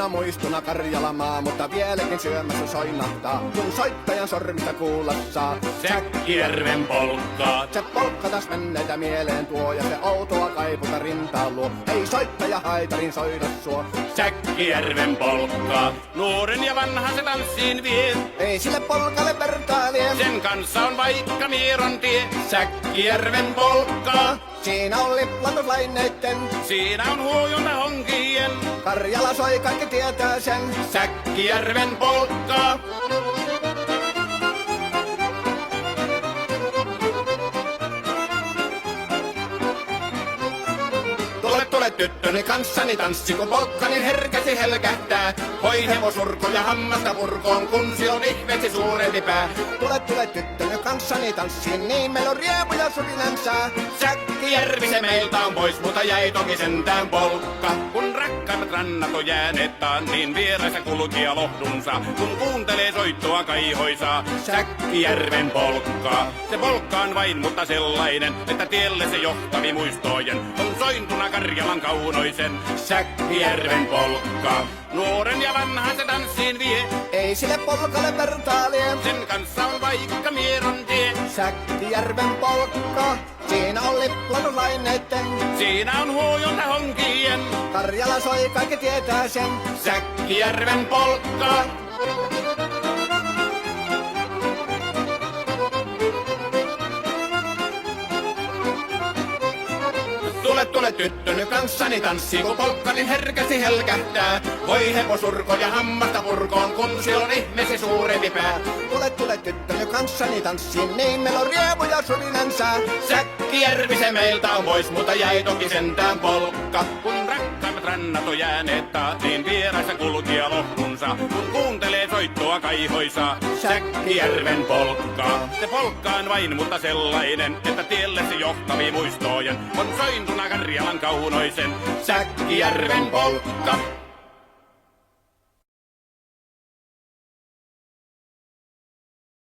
Kauniina muistuna Karjalamaa, mutta vieläkin syömässä soinahtaa, kun soittajan sormista kuulla saa. Säkkijärven polkkaa. Se polkka taas menneitä mieleen tuo, ja se outoa kaiputa rintaan luo. Ei soittaja haitarin soida suo. Säkkijärven polkkaa. Nuoren ja vanhan se tanssiin vie. Ei sille polkalle vertailee. Sen kanssa on vaikka Mieron tie. Säkkijärven polkkaa. Siinä on liplatuslaineitten, Siinä on huojunta honkien. Karjala soi, kaikki tietää sen. Säkkijärven polkkaa. Tule tyttöni kanssani tanssi, kun polkkani herkäsi helkähtää. Hoi hevosurko ja hammasta purkoon, kun silloin ihmeesi suurempi pää. Tule tyttöni kanssani tanssiin, niin meillä on riepu ja surinansa. Säkkijärvi se meiltä on pois, mutta jäi toki sentään polkka. Kun rakkaimmat rannat on jääneet taan, niin vieraissa kulkija lohdunsa. Kun kuuntelee soittoa kaihoisaa, Säkkijärven polkkaa. Se polkka on vain, mutta sellainen, että tielle se johtavi muistojen. On sointuna Karjalan kaunoisen, Säkkijärven polkkaa. Nuoren ja vanhan se tanssiin vie. Ei sille polkalle vertailee. Sen kanssa on vaikka Mieron tie. Säkkijärven polkka, siinä on liplatuslaineitten. Siinä on huojunta honkien. Karjala soi, kaikki tietää sen. Säkkijärven polkkaa. Tule tyttöni kanssani tanssi, kun polkkani herkästi helkähtää. Voi hevosurko ja hammasta purkoon, kun silloin ihmeesi suurempi pää. Tule tyttöni kanssani tanssiin, niin meillä on riepu ja surinansa. Säkkijärvi se meiltä on pois, mutta jäi toki sentään polkka. Kun rakkaimmat rannat on jääneet taa, niin vieraissa kulkija lohdunsa. Kun kuuntelee soittoa kaihoisaa, Säkkijärven polkkaa. Se polkka on vain, mutta sellainen, että tielle se johtavi muistojen. On sointuna Karjalan kaunoisen, Säkkijärven polkka.